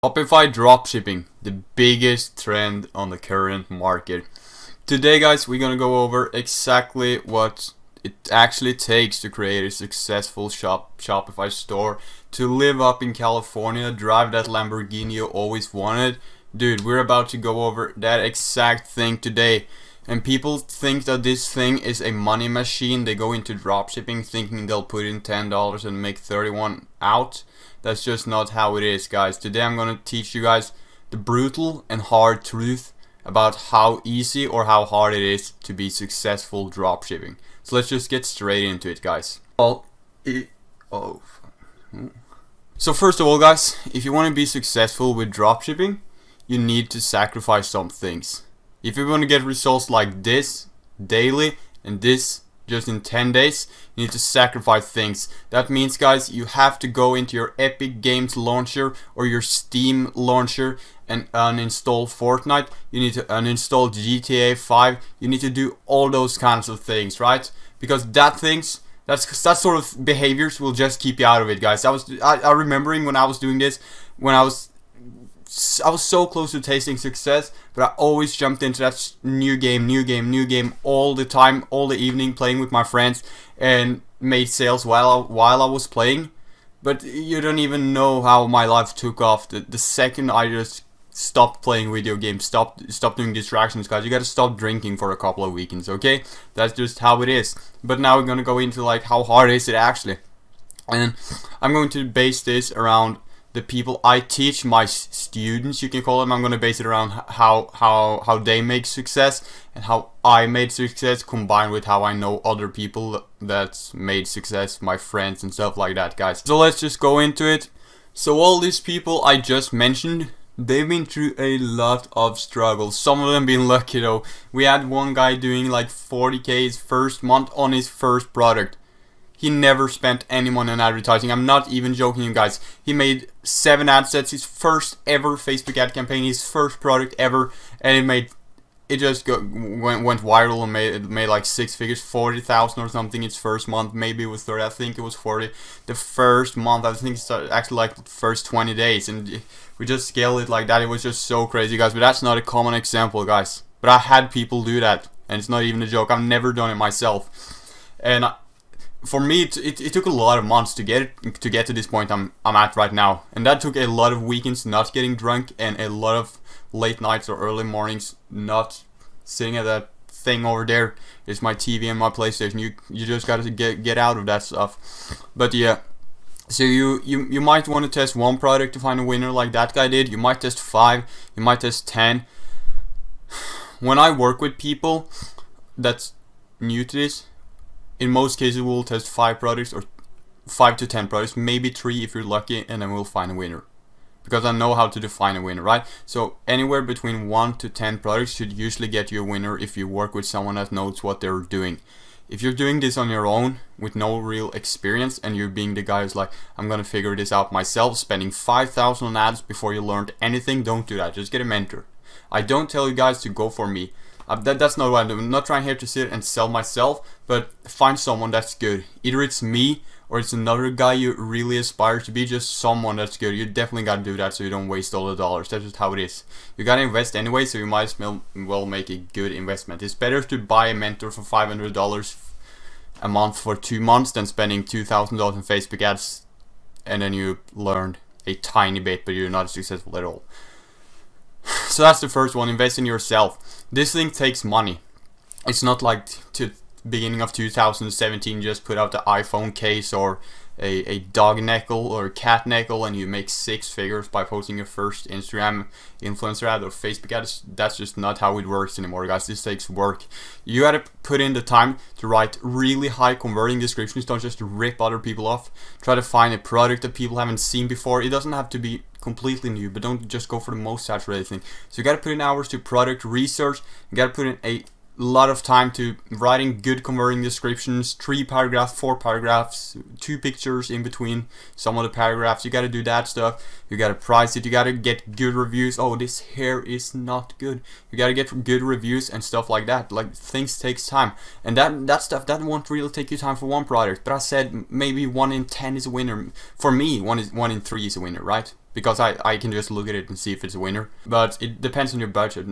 Shopify Dropshipping, the biggest trend on the current market. Today guys, we're gonna go over exactly what it actually takes to create a successful Shopify store, to live up in California, drive that Lamborghini you always wanted. Dude, we're about to go over that exact thing today. And people think that this thing is a money machine. They go into dropshipping thinking they'll put in $10 and make 31 out. That's just not how it is, guys. Today I'm going to teach you guys the brutal and hard truth about how easy or how hard it is to be successful dropshipping. So let's just get straight into it, guys. So first of all, guys, if you want to be successful with dropshipping, you need to sacrifice some things. If you want to get results like this daily and this just in 10 days, you need to sacrifice things. That means, guys, you have to go into your Epic Games launcher or your Steam launcher and uninstall Fortnite. You need to uninstall GTA 5. You need to do all those kinds of things, right? Because that sort of behaviors will just keep you out of it, guys. I remembering when I was doing this, when I was so close to tasting success, but I always jumped into that new game all the time, all the evening, playing with my friends and made sales while I was playing. But you don't even know how my life took off the second I just stopped playing video games, stop doing distractions, guys. You gotta stop drinking for a couple of weekends, okay? That's just how it is. But now we're gonna go into like how hard is it actually, and I'm going to base this around the people I teach, my students, you can call them. I'm going to base it around how they make success and how I made success, combined with how I know other people that's made success, my friends and stuff like that, guys. So let's just go into it. So all these people I just mentioned, they've been through a lot of struggles. Some of them been lucky though. We had one guy doing like 40K his first month on his first product. He never spent any money on advertising. I'm not even joking, you guys. He made 7 ad sets, his first ever Facebook ad campaign, his first product ever, and it just went viral and made like 6 figures, 40,000 or something. Its first month, maybe it was 30. I think it was 40. The first month, I think it's actually like the first 20 days, and we just scaled it like that. It was just so crazy, guys. But that's not a common example, guys. But I had people do that, and it's not even a joke. I've never done it myself, and for me, it took a lot of months to get to this point I'm at right now, and that took a lot of weekends not getting drunk and a lot of late nights or early mornings not sitting at that thing over there. It's my TV and my PlayStation. You just gotta get out of that stuff. But yeah, so you might want to test one product to find a winner like that guy did. You might test 5. You might test 10. When I work with people that's new to this, in most cases we'll test 5 products or 5 to 10 products, maybe 3 if you're lucky, and then we'll find a winner. Because I know how to define a winner, right? So anywhere between 1 to 10 products should usually get you a winner if you work with someone that knows what they're doing. If you're doing this on your own with no real experience and you're being the guy who's like, I'm gonna figure this out myself, spending 5,000 on ads before you learned anything, don't do that. Just get a mentor. I don't tell you guys to go for me. That's not what I'm doing. I'm not trying here to sit and sell myself, but find someone that's good. Either it's me or it's another guy you really aspire to be, just someone that's good. You definitely gotta do that so you don't waste all the dollars. That's just how it is. You gotta invest anyway, so you might as well make a good investment. It's better to buy a mentor for $500 a month for 2 months than spending $2,000 in Facebook ads and then you learned a tiny bit but you're not successful at all. So that's the first one, invest in yourself. This thing takes money. It's not like to beginning of 2017 just put out the iPhone case or a dog knuckle or a cat knuckle and you make 6 figures by posting your first Instagram influencer ad or Facebook ad. That's just not how it works anymore, guys. This takes work. You gotta put in the time to write really high converting descriptions. Don't just rip other people off. Try to find a product that people haven't seen before. It doesn't have to be completely new, but don't just go for the most saturated thing. So you gotta put in hours to product research. You gotta put in a lot of time to writing good converting descriptions, 3 paragraphs, 4 paragraphs, 2 pictures in between some of the paragraphs. You gotta do that stuff. You gotta price it. You gotta get good reviews. Oh, this hair is not good. You gotta get good reviews and stuff like that. Like, things takes time, and that stuff that won't really take you time for one product. But I said maybe 1 in 10 is a winner. For me, 1 in 3 is a winner, right? because I can just look at it and see if it's a winner. But it depends on your budget.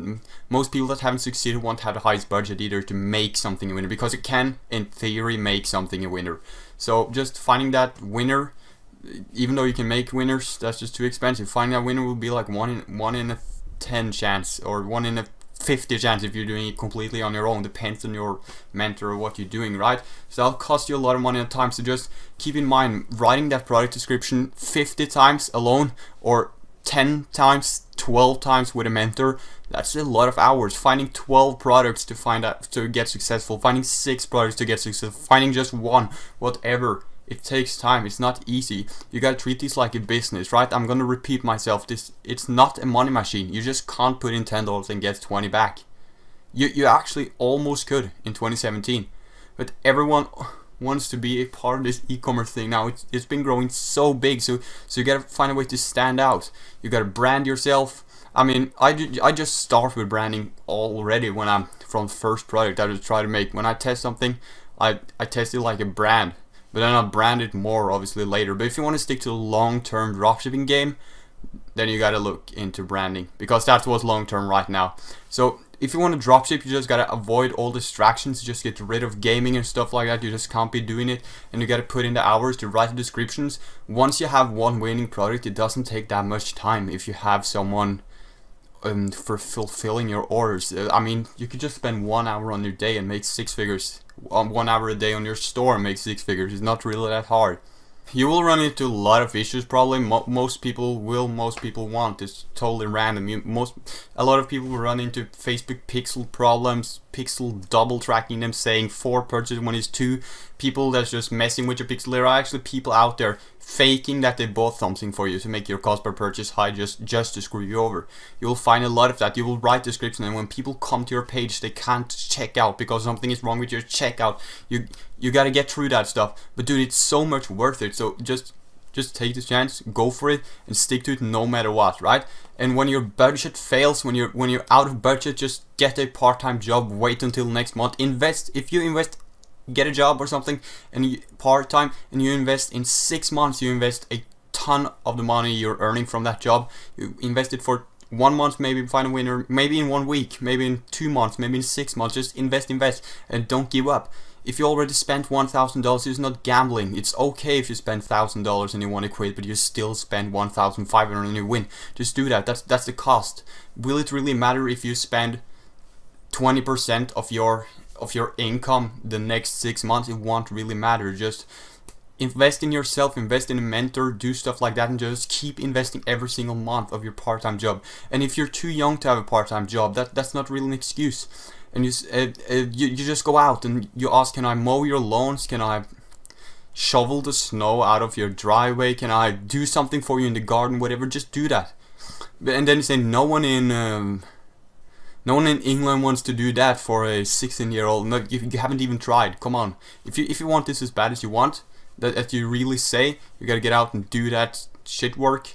Most people that haven't succeeded won't have the highest budget either to make something a winner, because it can, in theory, make something a winner. So just finding that winner, even though you can make winners, that's just too expensive. Finding that winner will be like one in a 10 chance, or 1 in a 50 chance if you're doing it completely on your own. Depends on your mentor or what you're doing, right? So that'll cost you a lot of money and time. So just keep in mind, writing that product description 50 times alone, or 10 times, 12 times with a mentor, that's a lot of hours. Finding 12 products to get successful, finding 6 products to get successful, finding just one, whatever. It takes time. It's not easy. You gotta treat this like a business, right? I'm gonna repeat myself. It's not a money machine. You just can't put in $10 and get 20 back. You actually almost could in 2017, but everyone wants to be a part of this e-commerce thing now. It's been growing so big, so you gotta find a way to stand out. You gotta brand yourself. I mean, I just start with branding already when I'm from the first product I just try to make. When I test something, I test it like a brand. But then I'll brand it more obviously later. But if you want to stick to the long-term dropshipping game, then you gotta look into branding, because that's what's long-term right now. So if you want to dropship, you just gotta avoid all distractions. Just get rid of gaming and stuff like that. You just can't be doing it, and you gotta put in the hours to write the descriptions. Once you have one winning product, it doesn't take that much time if you have someone for fulfilling your orders. I mean, you could just spend 1 hour on your day and make 6 figures. 1 hour a day on your store and make 6 figures. It's not really that hard. You will run into a lot of issues probably. Most people want. It's totally random. A lot of people will run into Facebook pixel problems, pixel double tracking them, saying 4 purchases when it's 2. People that's just messing with your pixel. There are actually people out there faking that they bought something for you to make your cost per purchase high, just to screw you over. You'll find a lot of that. You will write description, and when people come to your page, they can't check out because something is wrong with your checkout. You gotta get through that stuff. But dude, it's so much worth it. So just take the chance, go for it, and stick to it no matter what, right? And when your budget fails, when you're out of budget, just get a part-time job. Wait until next month. Invest. If you invest, get a job or something, and part-time, and you invest in 6 months, you invest a ton of the money you're earning from that job. You invest it for 1 month, maybe find a winner, maybe in 1 week, maybe in 2 months, maybe in 6 months. Just invest, and don't give up. If you already spent $1,000, it's not gambling. It's okay if you spend $1,000 and you want to quit, but you still spend $1,500 and you win. Just do that. That's the cost. Will it really matter if you spend 20% of your income the next 6 months? It won't really matter. Just invest in yourself, invest in a mentor, do stuff like that, and just keep investing every single month of your part-time job. And if you're too young to have a part-time job, that's not really an excuse. And you just go out and you ask, can I mow your lawns? Can I shovel the snow out of your driveway? Can I do something for you in the garden? Whatever, just do that. And then you say, no one in England wants to do that for a 16-year-old. No, you haven't even tried. Come on. If you want this as bad as you want, that you really say, you gotta get out and do that shit work.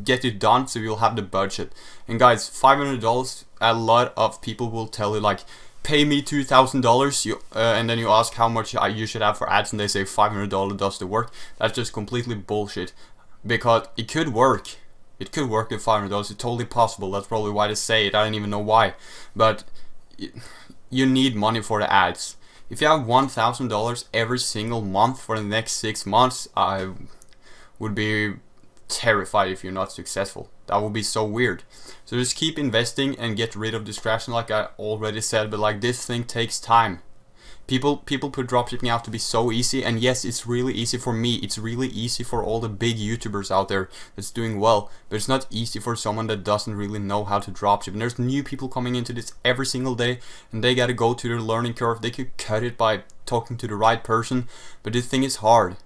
Get it done so you'll have the budget. And guys, $500, a lot of people will tell you like, pay me $2,000. And then you ask how much you should have for ads, and they say $500 does the work. That's just completely bullshit, because it could work. It could work with $500. It's totally possible. That's probably why they say it. I don't even know why. But you need money for the ads. If you have $1,000 every single month for the next 6 months, I would be terrified if you're not successful. That would be so weird. So just keep investing and get rid of distraction, like I already said. But like, this thing takes time. People put dropshipping out to be so easy, and yes, it's really easy for me. It's really easy for all the big YouTubers out there that's doing well, but it's not easy for someone that doesn't really know how to dropship. And there's new people coming into this every single day, and they gotta go to their learning curve. They could cut it by talking to the right person, but this thing is hard.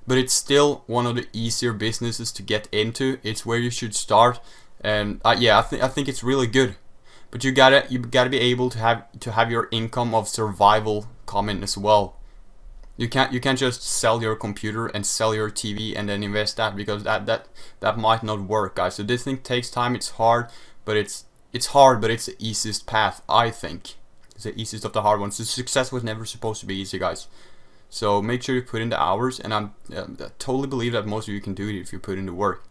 But it's still one of the easier businesses to get into. It's where you should start, and yeah, I think it's really good. But you gotta be able to have your income of survival come in as well. You can't just sell your computer and sell your TV and then invest that, because that might not work, guys. So this thing takes time. It's hard, but it's the easiest path, I think. It's the easiest of the hard ones. The success was never supposed to be easy, guys. So make sure you put in the hours, and I totally believe that most of you can do it if you put in the work.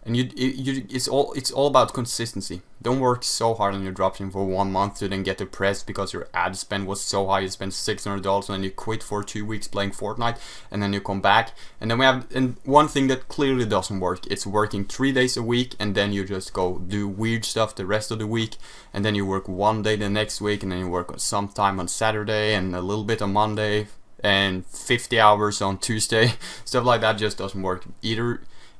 And it's all about consistency. Don't work so hard on your dropshipping for 1 month to then get depressed because your ad spend was so high. You spent $600 and then you quit for 2 weeks playing Fortnite, and then you come back. And then and one thing that clearly doesn't work. It's working 3 days a week and then you just go do weird stuff the rest of the week, and then you work 1 day the next week, and then you work sometime on Saturday and a little bit on Monday and 50 hours on Tuesday. Stuff like that just doesn't work.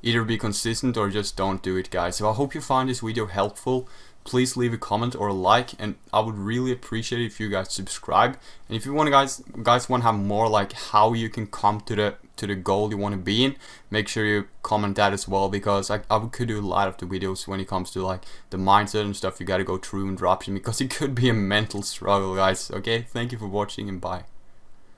Either be consistent or just don't do it, guys. So I hope you find this video helpful. Please leave a comment or a like, and I would really appreciate it if you guys subscribe. And if you want guys want to have more like how you can come to the goal you want to be in, make sure you comment that as well, because I could do a lot of the videos when it comes to like the mindset and stuff you got to go through in dropshipping, because it could be a mental struggle, guys. Okay, thank you for watching and bye.